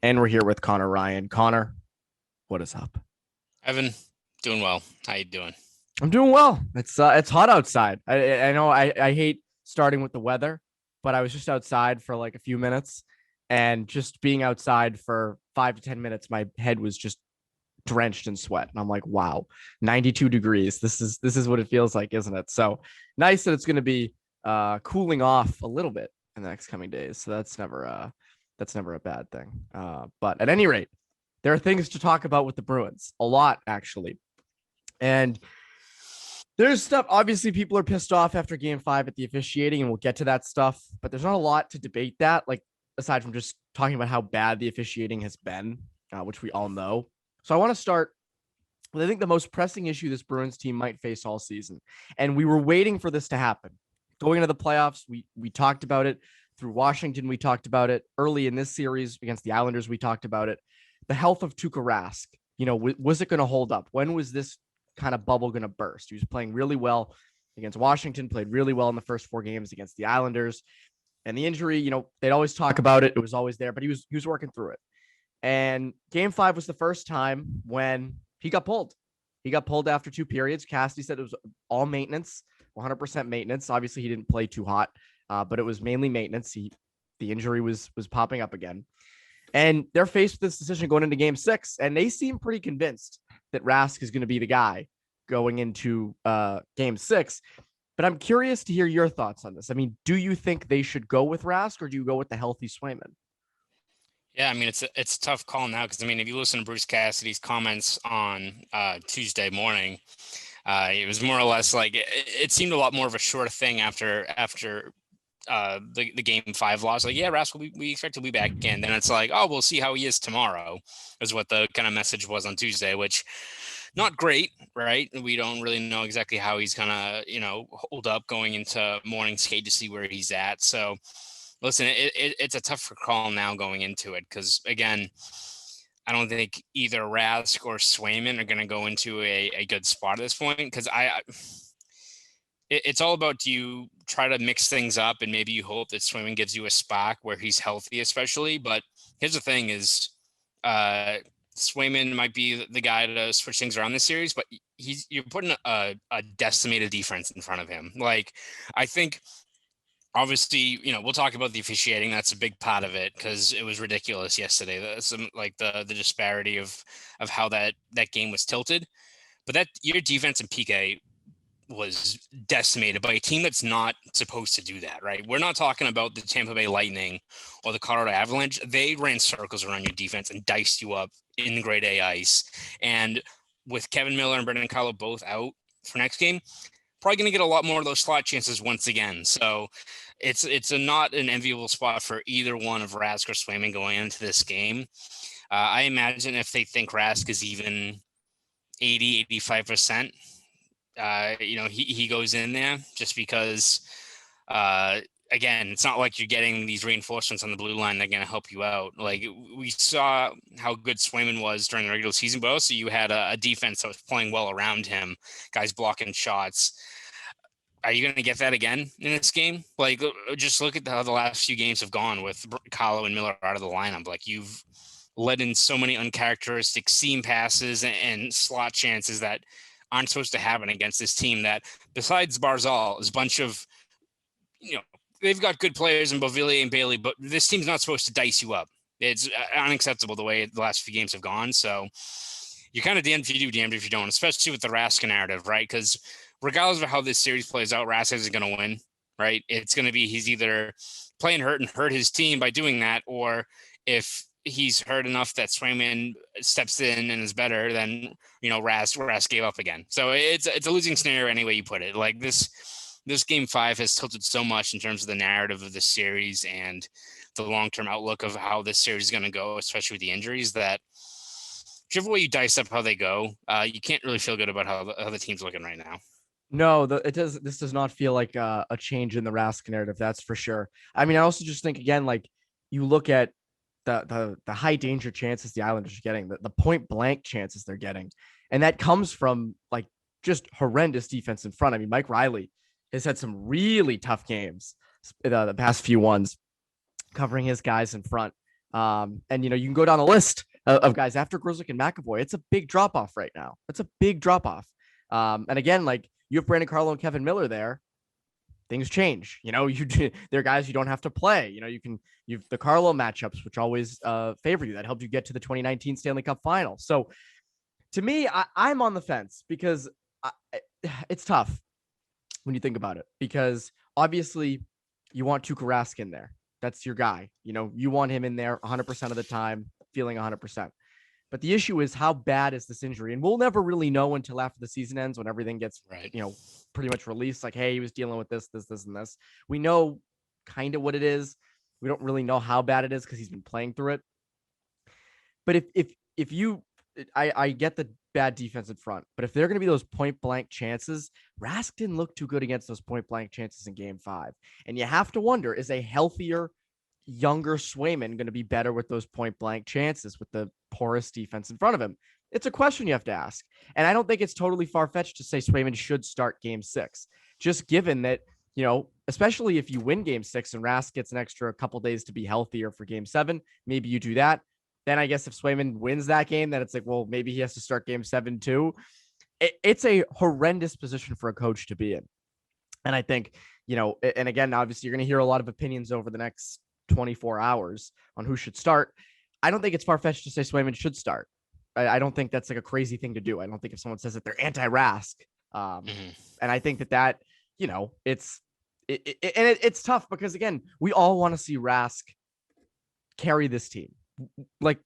And we're here with Conor Ryan. Connor, what is up? Evan, doing well. How you doing? I'm doing well. It's hot outside. I know I hate starting with the weather, but I was just outside for like a few minutes, and just being outside for 5 to 10 minutes, my head was just drenched in sweat, and I'm like, wow, 92 degrees. This is what it feels like, isn't it? So nice that it's going to be cooling off a little bit in the next coming days. So that's never a bad thing. But at any rate, there are things to talk about with the Bruins, a lot actually, and there's stuff. Obviously, people are pissed off after Game 5 at the officiating, and we'll get to that stuff. But there's not a lot to debate that, like aside from just talking about how bad the officiating has been, which we all know. So I want to start with, I think, the most pressing issue this Bruins team might face all season, and we were waiting for this to happen. Going into the playoffs, we talked about it. Through Washington, we talked about it. Early in this series against the Islanders, we talked about it. The health of Tuukka Rask. Was it going to hold up? When was this kind of bubble going to burst? He was playing really well against Washington, played really well in the first 4 games against the Islanders. And the injury, they'd always talk about it. It was always there, but he was working through it. And Game 5 was the first time when he got pulled. He got pulled after 2 periods. Cassidy said it was all maintenance, 100% maintenance. Obviously, he didn't play too hot, but it was mainly maintenance. The injury was popping up again. And they're faced with this decision going into Game 6, and they seem pretty convinced that Rask is going to be the guy going into Game 6. But I'm curious to hear your thoughts on this. I mean, do you think they should go with Rask, or do you go with the healthy Swayman? Yeah, I mean it's a tough call now because I mean if you listen to Bruce Cassidy's comments on Tuesday morning, it was more or less like it seemed a lot more of a sure thing after the Game 5 loss. Like, yeah, Rask, we expect to be back in. Then it's like, oh, we'll see how he is tomorrow, is what the kind of message was on Tuesday, which not great, right? We don't really know exactly how he's gonna, hold up going into morning skate to see where he's at. So listen, it's a tougher call now going into it because again, I don't think either Rask or Swayman are going to go into a good spot at this point because it's all about, do you try to mix things up and maybe you hope that Swayman gives you a spot where he's healthy, especially. But here's the thing is Swayman might be the guy to switch things around this series, but you're putting a decimated defense in front of him. Like, I think obviously, we'll talk about the officiating. That's a big part of it because it was ridiculous yesterday. The disparity of how that game was tilted. But that your defense in PK was decimated by a team that's not supposed to do that, right? We're not talking about the Tampa Bay Lightning or the Colorado Avalanche. They ran circles around your defense and diced you up in grade A ice. And with Kevin Miller and Brendan Carlo both out for next game, probably going to get a lot more of those slot chances once again. So it's not an enviable spot for either one of Rask or Swayman going into this game. I imagine if they think Rask is even 80-85%, he goes in there just because, again, it's not like you're getting these reinforcements on the blue line that are going to help you out. Like, we saw how good Swayman was during the regular season, but also you had a defense that was playing well around him, guys blocking shots. Are you going to get that again in this game? Like, just look at how the last few games have gone with Kahlo and Miller out of the lineup. Like, you've let in so many uncharacteristic seam passes and slot chances that aren't supposed to happen against this team that, besides Barzal, is a bunch of, they've got good players in Beauvillier and Bailey, but this team's not supposed to dice you up. It's unacceptable the way the last few games have gone. So you're kind of damned if you do, damned if you don't, especially with the Rask narrative, right? Because regardless of how this series plays out, Rask isn't going to win, right? It's going to be he's either playing hurt and hurt his team by doing that, or if he's hurt enough that Swayman steps in and is better, then Rask gave up again. So it's a losing scenario any way you put it. Like, this Game 5 has tilted so much in terms of the narrative of the series and the long-term outlook of how this series is going to go, especially with the injuries, that whichever way you dice up how they go, you can't really feel good about how the team's looking right now. No, this does not feel like a change in the Rask narrative. That's for sure. I mean, I also just think, again, like, you look at the high danger chances the Islanders are getting, the point blank chances they're getting, and that comes from like just horrendous defense in front. I mean, Mike Riley has had some really tough games, the past few ones, covering his guys in front. And you can go down the list of guys after Grzelcyk and McAvoy. It's a big drop off right now. It's a big drop off. And again, like you have Brandon Carlo and Kevin Miller there. Things change. They're guys you don't have to play. You've the Carlo matchups, which always favor you. That helped you get to the 2019 Stanley Cup final. So to me, I'm on the fence because it's tough when you think about it, because obviously you want Tuukka Rask in there. That's your guy. You want him in there 100% of the time, feeling 100%. But the issue is, how bad is this injury? And we'll never really know until after the season ends, when everything gets, right, pretty much released. Like, hey, he was dealing with this, and this. We know kind of what it is. We don't really know how bad it is because he's been playing through it. But I get the bad defense in front, but if they're going to be those point blank chances, Rask didn't look too good against those point blank chances in Game 5. And you have to wonder, is a healthier, younger Swayman going to be better with those point blank chances with the porous defense in front of him? It's a question you have to ask. And I don't think it's totally far-fetched to say Swayman should start Game 6, just given that, especially if you win Game 6 and Rask gets an extra couple days to be healthier for Game 7, maybe you do that. Then I guess if Swayman wins that game, then it's like, well, maybe he has to start Game 7 too. It's a horrendous position for a coach to be in. And I think, and again, obviously you're going to hear a lot of opinions over the next 24 hours on who should start. I don't think it's far-fetched to say Swayman should start. I don't think that's like a crazy thing to do. I don't think if someone says that they're anti-Rask. And I think that it's tough because, again, we all want to see Rask carry this team. Like,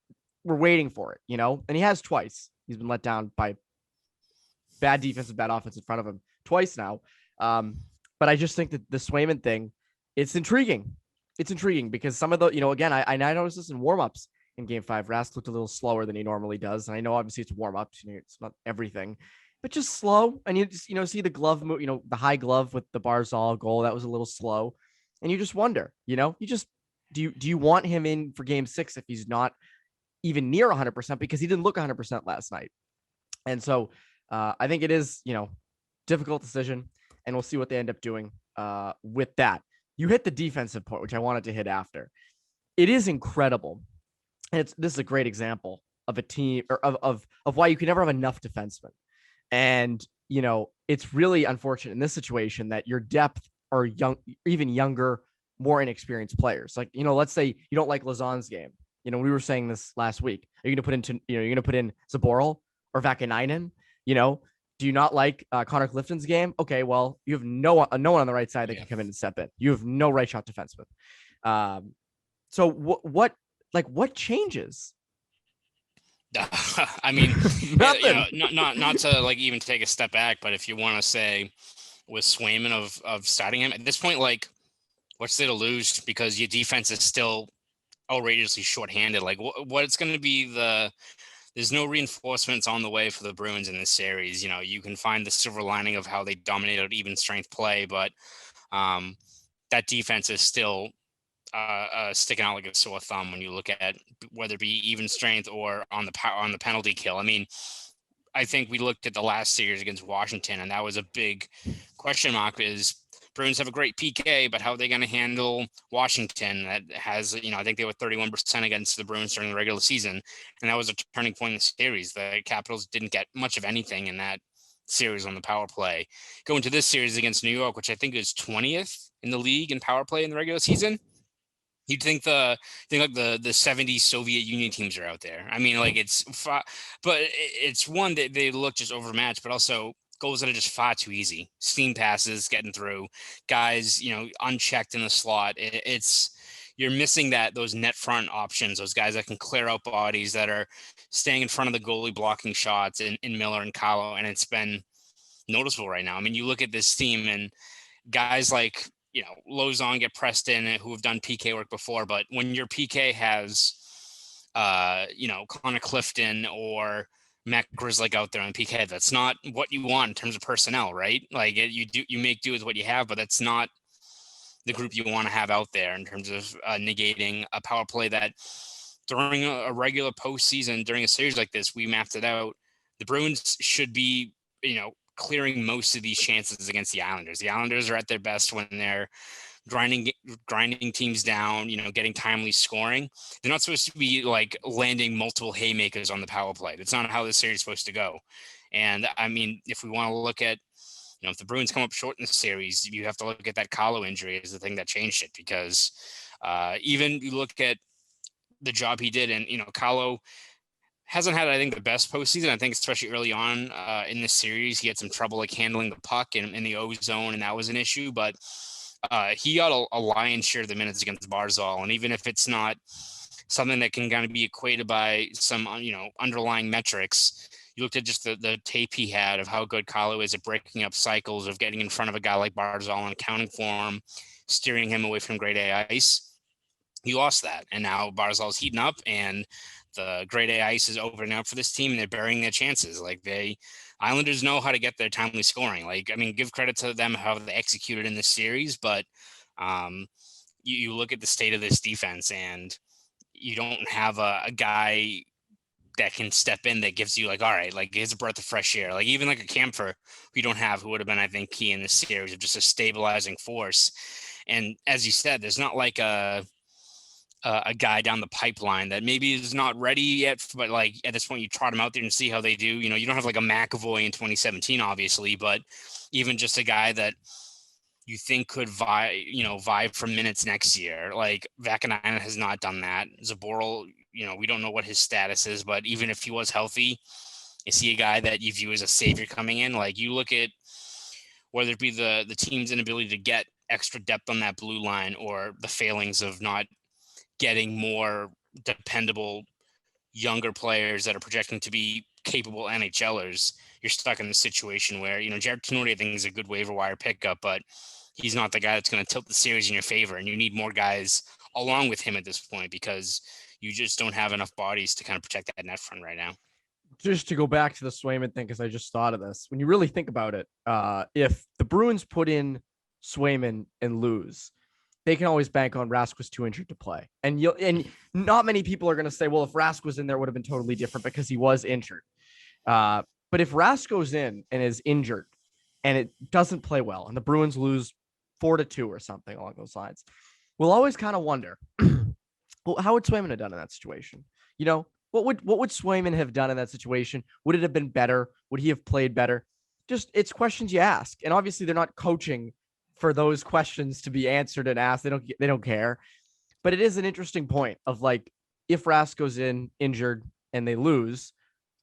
we're waiting for it, and he has twice. He's been let down by bad defense and bad offense in front of him twice now. But I just think that the Swayman thing, it's intriguing. It's intriguing because some of the, again, I noticed this in warmups in Game 5. Rask looked a little slower than he normally does. And I know obviously it's warmups, it's not everything, but just slow. And you just, see the glove move, the high glove with the Barzal goal, that was a little slow. And you just wonder, do you want him in for Game 6 if he's not even near 100%, because he didn't look 100% last night? And so I think it is, difficult decision, and we'll see what they end up doing with that. You hit the defensive point, which I wanted to hit after. It is incredible. And this is a great example of a team, or of why you can never have enough defensemen. And, it's really unfortunate in this situation that your depth are young, even younger, more inexperienced players. Like, let's say you don't like Lauzon's game. We were saying this last week. Are you going to put in Zaboral or Vakanainen? Do you not like Connor Clifton's game? Okay, well, you have no one on the right side that can come in and step in. You have no right shot defenseman. So what changes? I mean, nothing. Not to like even take a step back, but if you want to say with Swayman of starting him at this point, like, what's there to lose? Because your defense is still outrageously shorthanded. Like, what's going to be there's no reinforcements on the way for the Bruins in this series. You can find the silver lining of how they dominated even strength play, but that defense is still sticking out like a sore thumb when you look at whether it be even strength or on the penalty kill. I mean, I think we looked at the last series against Washington, and that was a big question mark. Is Bruins have a great PK, but how are they going to handle Washington that has, I think they were 31% against the Bruins during the regular season. And that was a turning point in the series. The Capitals didn't get much of anything in that series on the power play. Going to this series against New York, which I think is 20th in the league in power play in the regular season. You'd think the 70s Soviet Union teams are out there. I mean, like, but it's one that they look just overmatched, but also goals that are just far too easy. Steam passes, getting through guys, unchecked in the slot. You're missing those net front options, those guys that can clear out bodies, that are staying in front of the goalie, blocking shots in Miller and Carlo. And it's been noticeable right now. I mean, you look at this team and guys like, Lauzon get pressed in, who have done PK work before, but when your PK has, Connor Clifton or Matt Grzelcyk out there on PK, that's not what you want in terms of personnel, right? Like, you make do with what you have, but that's not the group you want to have out there in terms of negating a power play that during a regular postseason, during a series like this, we mapped it out. The Bruins should be, clearing most of these chances against the Islanders. The Islanders are at their best when they're grinding teams down, getting timely scoring. They're not supposed to be like landing multiple haymakers on the power play. That's not how this series is supposed to go. And I mean, if we want to look at, if the Bruins come up short in the series, you have to look at that Carlo injury as the thing that changed it, because even you look at the job he did, and, Carlo hasn't had, I think, the best postseason. I think especially early on in this series, he had some trouble like handling the puck in the O zone, and that was an issue. But he got a lion's share of the minutes against Barzal, and even if it's not something that can kind of be equated by some underlying metrics, you looked at just the tape he had of how good Carlo is at breaking up cycles, of getting in front of a guy like Barzal and accounting for him, steering him away from grade A ice. You lost that, and now Barzal's heating up, and the grade A ice is over now for this team, and they're burying their chances. Like, Islanders know how to get their timely scoring. Like, I mean, give credit to them how they executed in this series, but you look at the state of this defense, and you don't have a guy that can step in that gives you like, all right, like here's a breath of fresh air. Like even like a Camphor we don't have, who would have been, I think, key in this series of just a stabilizing force. And as you said, there's not like a guy down the pipeline that maybe is not ready yet, but like at this point you trot him out there and see how they do. You don't have like a McAvoy in 2017, obviously, but even just a guy that you think could vie for minutes next year. Like Vakanainen has not done that. Zaboral, we don't know what his status is, but even if he was healthy, is he a guy that you view as a savior coming in? Like you look at whether it be the team's inability to get extra depth on that blue line, or the failings of not getting more dependable younger players that are projecting to be capable NHLers, you're stuck in the situation where, Jared Tenori, I think, is a good waiver wire pickup, but he's not the guy that's going to tilt the series in your favor. And you need more guys along with him at this point, because you just don't have enough bodies to kind of protect that net front right now. Just to go back to the Swayman thing, because I just thought of this. When you really think about it, if the Bruins put in Swayman and lose, they can always bank on Rask was too injured to play. And not many people are going to say, well, if Rask was in there, it would have been totally different because he was injured. But if Rask goes in and is injured and it doesn't play well, and the Bruins lose 4-2 or something along those lines, we'll always kind of wonder, well, how would Swayman have done in that situation? What would Swayman have done in that situation? Would it have been better? Would he have played better? Just, it's questions you ask. And obviously they're not coaching for those questions to be answered and asked. They don't care. But it is an interesting point of like, if Rask goes in injured and they lose,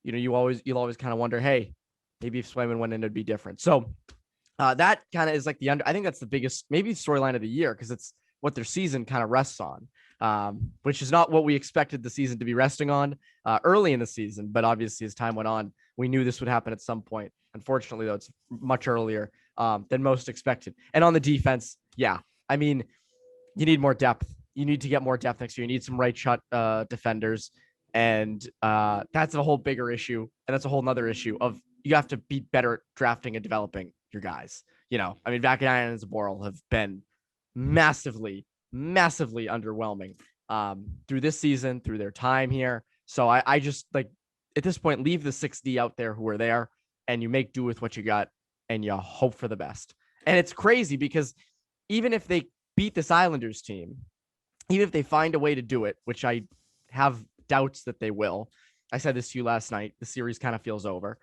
you'll always kind of wonder, hey, maybe if Swayman went in, it'd be different. So that kind of is like I think that's the biggest, maybe storyline of the year, because it's what their season kind of rests on, which is not what we expected the season to be resting on early in the season. But obviously as time went on, we knew this would happen at some point. Unfortunately, though, it's much earlier than most expected. And on the defense, yeah, I mean, you need more depth. You need to get more depth next year. You need some right shot defenders. And that's a whole bigger issue. And that's a whole nother issue of, you have to be better at drafting and developing your guys. I mean, Vakanainen and Zaboral have been massively underwhelming through this season, through their time here. So I just, like, at this point, leave the 6D out there who are there, and you make do with what you got, and you hope for the best. And it's crazy because even if they beat this Islanders team, even if they find a way to do it, which I have doubts that they will, I said this to you last night, the series kind of feels over,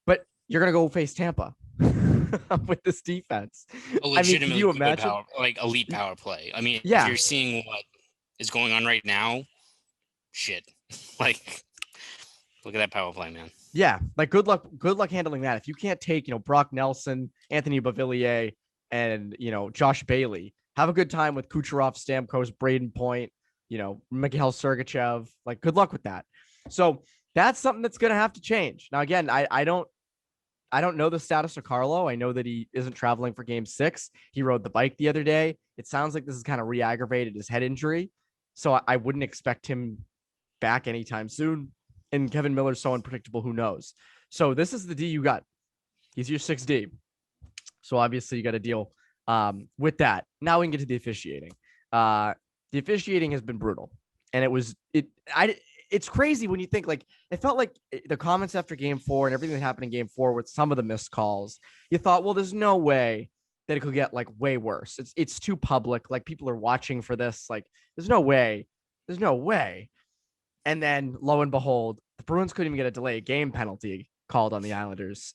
but you're going to go face Tampa with this defense. I mean, can you imagine elite power play? I mean, yeah. If you're seeing what is going on right now, shit, like, look at that power play, man. Yeah, like good luck handling that. If you can't take, Brock Nelson, Anthony Beauvillier, and Josh Bailey, have a good time with Kucherov, Stamkos, Braden Point, Mikhail Sergachev. Like, good luck with that. So that's something that's going to have to change. Now, again, I don't know the status of Carlo. I know that he isn't traveling for Game 6. He rode the bike the other day. It sounds like this is kind of re-aggravated his head injury, so I wouldn't expect him back anytime soon. And Kevin Miller's so unpredictable, who knows? So this is the D you got. He's your 6D. So obviously you got to deal with that. Now we can get to the officiating. The officiating has been brutal. And it's crazy when you think, like, it felt like the comments after Game 4 and everything that happened in Game 4 with some of the missed calls, you thought, well, there's no way that it could get like way worse. It's too public. Like people are watching for this. Like there's no way. There's no way. And then lo and behold, the Bruins couldn't even get a delay game penalty called on the Islanders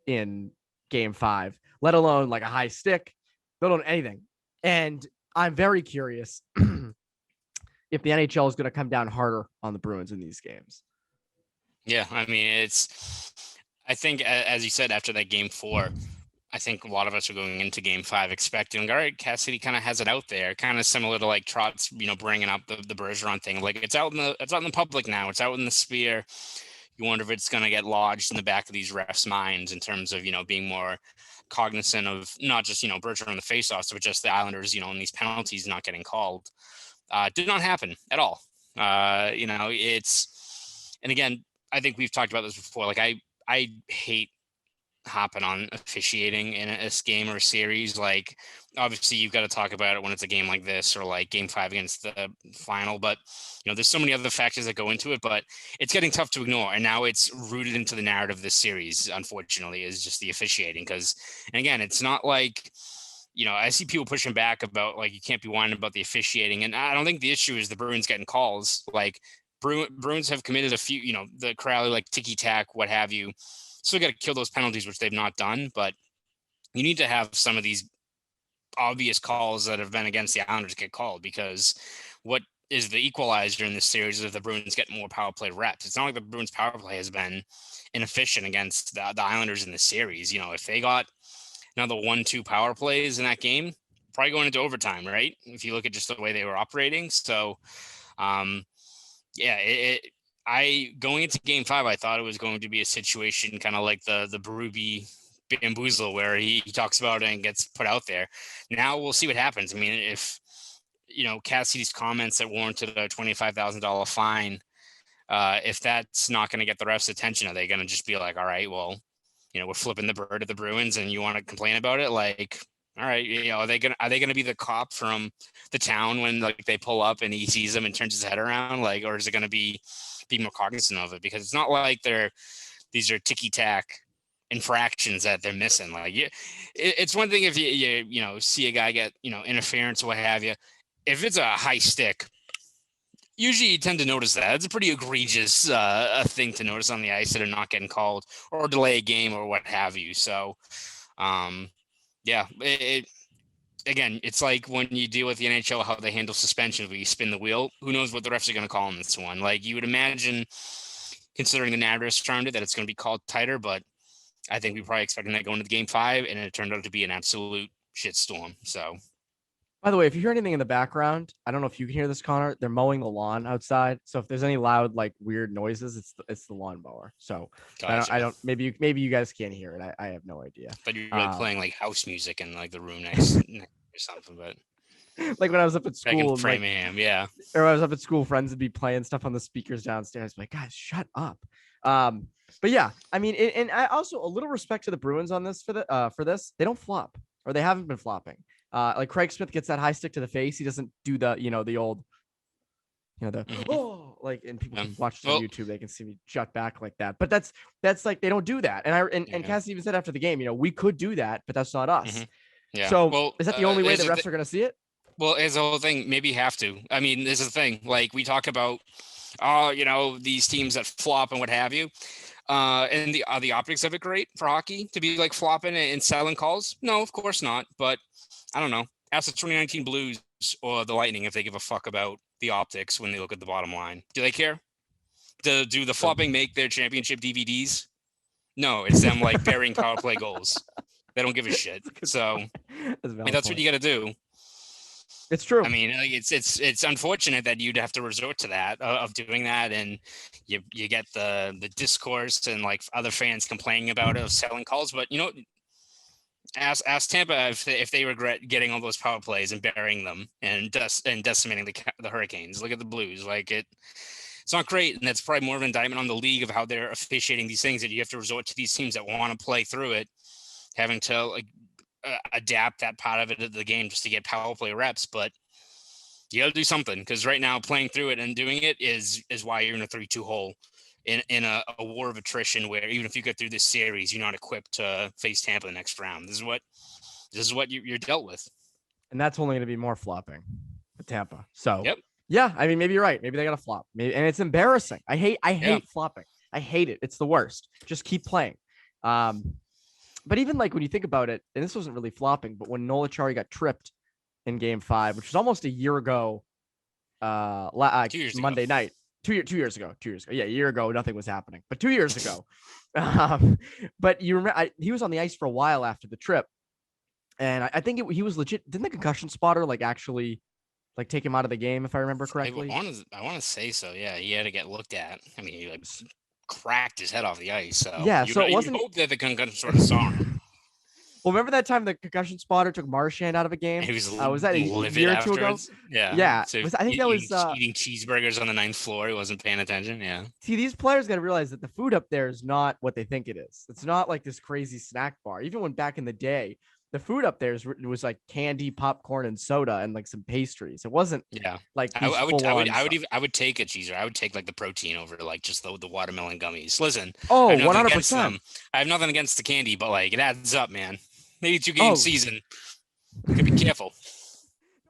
in game 5, let alone like a high stick, let alone anything. And I'm very curious if the NHL is going to come down harder on the Bruins in these games. Yeah, I mean, I think, as you said, after that game 4, I think a lot of us are going into game 5 expecting, all right, Cassidy kind of has it out there, kind of similar to like Trotz, bringing up the Bergeron thing. Like it's out in the public now. It's out in the sphere. You wonder if it's going to get lodged in the back of these refs' minds in terms of, being more cognizant of not just, Bergeron on the faceoffs, but just the Islanders, and these penalties not getting called. Did not happen at all. And again, I think we've talked about this before. Like I hate hopping on officiating in a game or a series. Like obviously you've got to talk about it when it's a game like this or like game 5 against the final, but there's so many other factors that go into it, but it's getting tough to ignore. And now it's rooted into the narrative of this series, unfortunately, is just the officiating. And again, it's not like, I see people pushing back about like, you can't be whining about the officiating. And I don't think the issue is the Bruins getting calls. Like Bruins have committed a few, the Crowley, like ticky tack, what have you. Still got to kill those penalties, which they've not done, but you need to have some of these obvious calls that have been against the Islanders get called, because what is the equalizer in this series is if the Bruins get more power play reps. It's not like the Bruins power play has been inefficient against the Islanders in the series. If they got another 1-2 power plays in that game, probably going into overtime, right? If you look at just the way they were operating. So, going into game 5, I thought it was going to be a situation kind of like the Berube bamboozle where he talks about it and gets put out there. Now we'll see what happens. I mean, if, Cassidy's comments that warranted a $25,000 fine, if that's not going to get the refs' attention, are they going to just be like, all right, well, we're flipping the bird at the Bruins and you want to complain about it? Like, all right, are they gonna be the cop from the town when like they pull up and he sees them and turns his head around, like, or is it gonna be more cognizant of it? Because it's not like these are ticky tack infractions that they're missing. Like, it's one thing if you see a guy get interference or what have you. If it's a high stick, usually you tend to notice that. It's a pretty egregious thing to notice on the ice that are not getting called or delay a game or what have you. So. Yeah, again, it's like when you deal with the NHL, how they handle suspensions, where you spin the wheel. Who knows what the refs are going to call on this one? Like, you would imagine, considering the narrative around it, that it's going to be called tighter, but I think we were probably expecting that going into game 5, and it turned out to be an absolute shitstorm. So, by the way, if you hear anything in the background, I don't know if you can hear this, Connor. They're mowing the lawn outside. So if there's any loud, like weird noises, it's the lawnmower. So gotcha. I don't. Maybe you guys can't hear it. I have no idea. But you're really playing like house music in like the room next or something. But like when I was up at school, in Framingham, yeah. Or when I was up at school, friends would be playing stuff on the speakers downstairs. I'm like, guys, shut up. But yeah, I mean, and I also a little respect to the Bruins on this for this. They don't flop, or they haven't been flopping. Like Craig Smith gets that high stick to the face. He doesn't do the, the old, like, and people can watch this on YouTube. They can see me jut back like that. But that's like, they don't do that. And Cassidy even said after the game, we could do that, but that's not us. Mm-hmm. Yeah. So is that the only way the refs are going to see it? Well, it's the whole thing. Maybe you have to. I mean, this is the thing. Like we talk about, these teams that flop and what have you. And the optics of it great for hockey to be like flopping and selling calls? No, of course not. But I don't know. Ask the 2019 Blues or the Lightning if they give a fuck about the optics when they look at the bottom line. Do they care? Do the flopping make their championship DVDs? No, it's them like burying power play goals. They don't give a shit. So that's what you got to do. It's true. I mean, it's unfortunate that you'd have to resort to that of doing that, and you get the discourse and like other fans complaining about it of selling calls. But ask Tampa if they regret getting all those power plays and burying them and decimating the Hurricanes. Look at the Blues. Like it's not great, and that's probably more of an indictment on the league of how they're officiating these things, that you have to resort to these teams that want to play through it, having to like adapt that part of it to the game just to get power play reps. But you got to do something, because right now playing through it and doing it is why you're in a 3-2 hole in a war of attrition, where even if you get through this series, you're not equipped to face Tampa the next round. This is what this is what you're dealt with. And that's only going to be more flopping with Tampa. So, Yep. yeah, I mean, maybe you're right. Maybe they got to flop. Maybe, and it's embarrassing. I hate flopping. I hate it. It's the worst. Just keep playing. But even like when you think about it, and this wasn't really flopping, but when Nola Chari got tripped in Game 5, which was almost a year ago, 2 years Monday night, 2 years ago, yeah, a year ago, nothing was happening, but 2 years ago, but you remember he was on the ice for a while after the trip, and I think he was legit. Didn't the concussion spotter like actually like take him out of the game, if I remember correctly? I want to say so. Yeah, he had to get looked at. I mean, he like cracked his head off the ice. So yeah, so it wasn't. You hope that the concussion sort of saw him. Well, remember that time the concussion spotter took Marchand out of a game? He was that a year or two ago? Yeah. So I think that was eating cheeseburgers on the 9th floor. He wasn't paying attention. Yeah. See, these players got to realize that the food up there is not what they think it is. It's not like this crazy snack bar. Even when back in the day, the food up there was like candy, popcorn, and soda, and like some pastries. It wasn't like I would take a cheeser. I would take like the protein over like just the watermelon gummies. Listen, 100%. I have nothing against the candy, but like it adds up, man. Maybe 2-game season. Could be careful.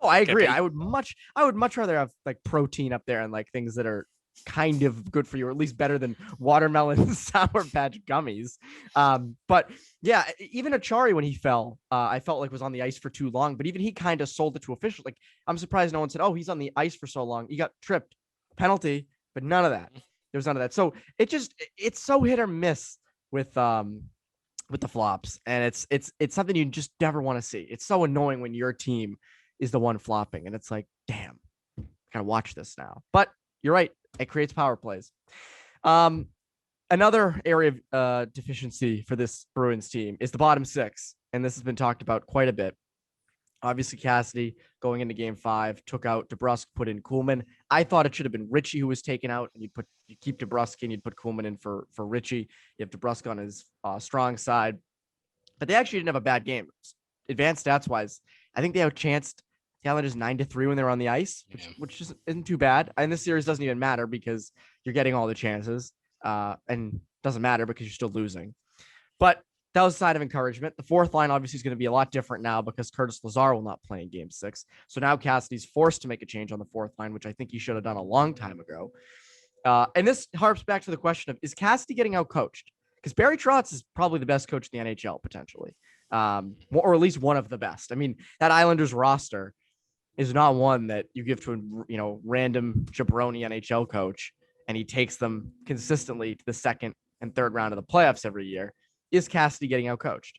Oh, I agree. I would much rather have like protein up there and like things that are kind of good for you, or at least better than watermelon Sour Patch gummies. But yeah, even Achari, when he fell, I felt like was on the ice for too long, but even he kind of sold it to officials. Like, I'm surprised no one said, oh, he's on the ice for so long. He got tripped, penalty, but none of that. There was none of that. So it's so hit or miss with the flops, and it's something you just never want to see. It's so annoying when your team is the one flopping, and it's like, damn, gotta watch this now. But you're right, it creates power plays. Another area of deficiency for this Bruins team is the bottom six, and this has been talked about quite a bit. Obviously, Cassidy going into Game 5 took out DeBrusk, put in Kuhlman. I thought it should have been Ritchie who was taken out, and you keep DeBrusk in, you'd put Kuhlman in for Ritchie. You have DeBrusk on his strong side, but they actually didn't have a bad game. Advanced stats wise, I think they outchanced the Islanders 9-3 when they were on the ice, which isn't too bad. And this series doesn't even matter because you're getting all the chances, and doesn't matter because you're still losing. But that was a sign of encouragement. The fourth line obviously is going to be a lot different now because Curtis Lazar will not play in Game 6. So now Cassidy's forced to make a change on the fourth line, which I think he should have done a long time ago. And this harps back to the question of, is Cassidy getting outcoached? Because Barry Trotz is probably the best coach in the NHL, potentially, or at least one of the best. I mean, that Islanders roster is not one that you give to a random jabroni NHL coach and he takes them consistently to the second and third round of the playoffs every year. Is Cassidy getting outcoached?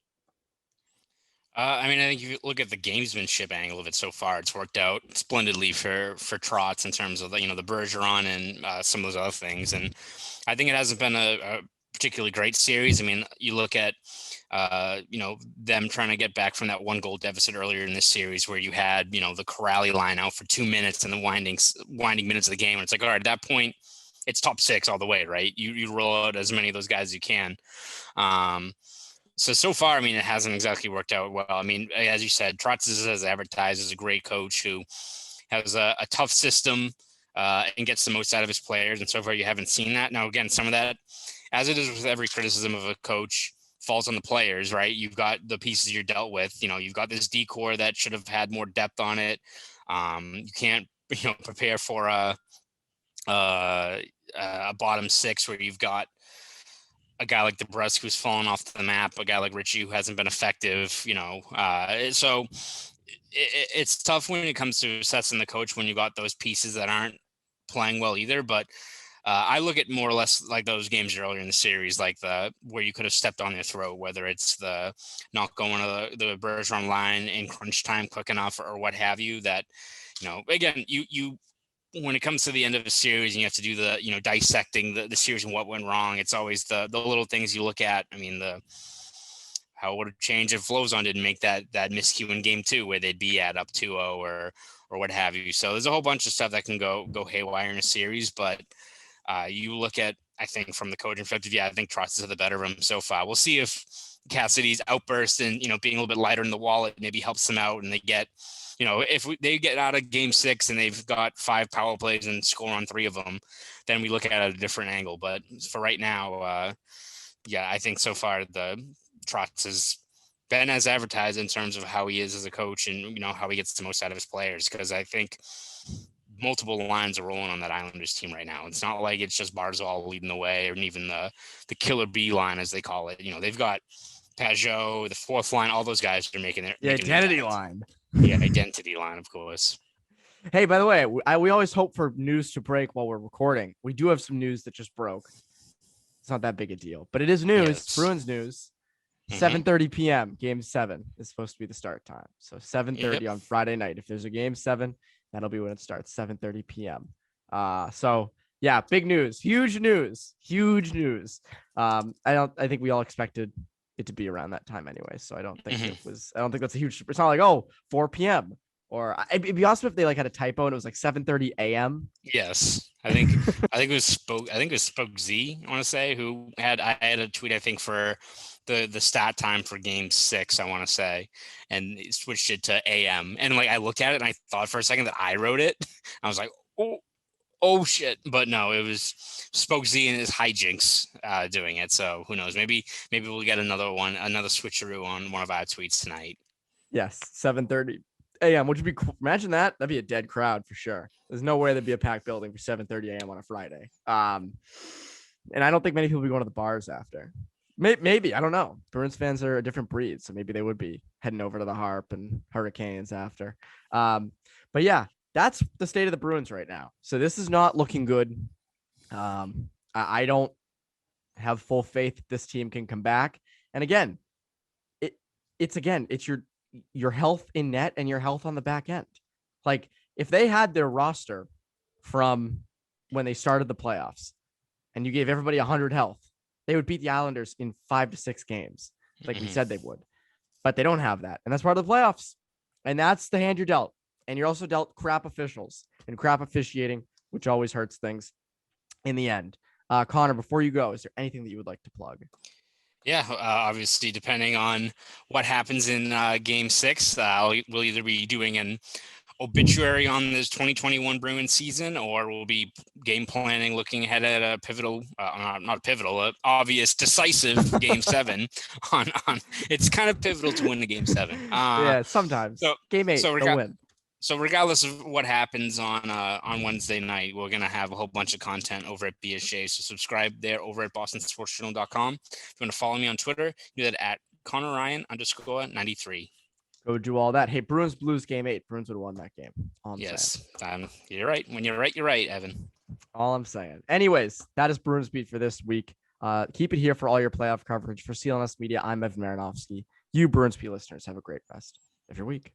I mean, I think if you look at the gamesmanship angle of it so far, it's worked out splendidly for Trotz in terms of the Bergeron and some of those other things. And I think it hasn't been a particularly great series. I mean, you look at them trying to get back from that 1-goal deficit earlier in this series where you had the Corrali line out for 2 minutes in the winding minutes of the game. And it's like, all right, at that point, it's top 6 all the way, right? You roll out as many of those guys as you can. So far, I mean, it hasn't exactly worked out well. I mean, as you said, Trotz is, as advertised, is a great coach who has a tough system and gets the most out of his players. And so far, you haven't seen that. Now, again, some of that, as it is with every criticism of a coach, falls on the players, right? You've got the pieces you're dealt with. You've got this decor that should have had more depth on it. You can't, prepare for a bottom 6 where you've got a guy like DeBrusk who's fallen off the map, a guy like Ritchie who hasn't been effective, so it's tough when it comes to assessing the coach when you got those pieces that aren't playing well either. But I look at more or less like those games earlier in the series, like where you could have stepped on their throat, whether it's the not going to the Bergeron line in crunch time quick enough or what have you. That again, you when it comes to the end of a series and you have to do the dissecting the series and what went wrong, it's always the little things you look at. I mean, how it would have changed if Flozon didn't make that miscue in Game 2 where they'd be at up 2-0 or what have you. So there's a whole bunch of stuff that can go haywire in a series, but you look at, I think from the coaching perspective, I think Trotz is the better of them so far. We'll see if Cassidy's outburst and being a little bit lighter in the wallet maybe helps them out, and they get if they get out of Game 6 and they've got 5 power plays and score on 3 of them, then we look at it at a different angle. But for right now, I think so far the Trotz is been as advertised in terms of how he is as a coach and, you know, how he gets the most out of his players. Because I think multiple lines are rolling on that Islanders team right now. It's not like it's just Barzal leading the way, or even the killer B line, as they call it. You know, they've got Pajot, the fourth line, all those guys are making their identity line. Yeah, identity line, of course. Hey, by the way, we always hope for news to break while we're recording. We do have some news that just broke. It's not that big a deal, but it is news. Yes. Bruins news. 7:30 p.m. Game 7 is supposed to be the start time. So 7:30 on Friday night. If there's a Game 7, that'll be when it starts. 7:30 p.m. So yeah, big news, huge news. I think we all expected it to be around that time anyway. So I don't think I don't think that's a huge. It's not like 4 p.m. Or it'd be awesome if they like had a typo and it was like 7:30 a.m. Yes, I think it was Spoke Z. I want to say I had a tweet, I think, for the start time for Game 6. I want to say, and it switched it to a.m. And like I looked at it and I thought for a second that I wrote it. I was like, oh shit! But no, it was Spoke Z and his hijinks doing it. So who knows? Maybe we'll get another switcheroo on one of our tweets tonight. Yes, 7:30 a.m. which would be cool. Imagine that. That'd be a dead crowd for sure. There's no way there'd be a packed building for 7:30 a.m. on a Friday. And I don't think many people would be going to the bars after. Maybe, I don't know. Bruins fans are a different breed, so maybe they would be heading over to the Harp and Hurricanes after. But yeah, that's the state of the Bruins right now. So this is not looking good. I don't have full faith this team can come back. And again, it's your health in net and your health on the back end. Like if they had their roster from when they started the playoffs and you gave everybody 100 health, they would beat the Islanders in 5 to 6 games, like we said they would. But they don't have that. And that's part of the playoffs. And that's the hand you're dealt. And you're also dealt crap officials and crap officiating, which always hurts things in the end. Connor, before you go, is there anything that you would like to plug? Yeah, obviously, depending on what happens in Game 6, we'll either be doing an obituary on this 2021 Bruins season, or we'll be game planning, looking ahead at a pivotal, obvious, decisive Game 7. On it's kind of pivotal to win the Game 7. Yeah, sometimes. So, Game 8, they'll win. So regardless of what happens on Wednesday night, we're going to have a whole bunch of content over at BSJ. So subscribe there over at bostonsportsjournal.com. If you want to follow me on Twitter, do that at Conor Ryan _93. Go do all that. Hey, Bruins Blues Game 8. Bruins would have won that game. Yes. You're right. When you're right, Evan. All I'm saying. Anyways, that is Bruins Beat for this week. Keep it here for all your playoff coverage. For CLNS Media, I'm Evan Marinofsky. You Bruins Beat listeners, have a great rest of your week.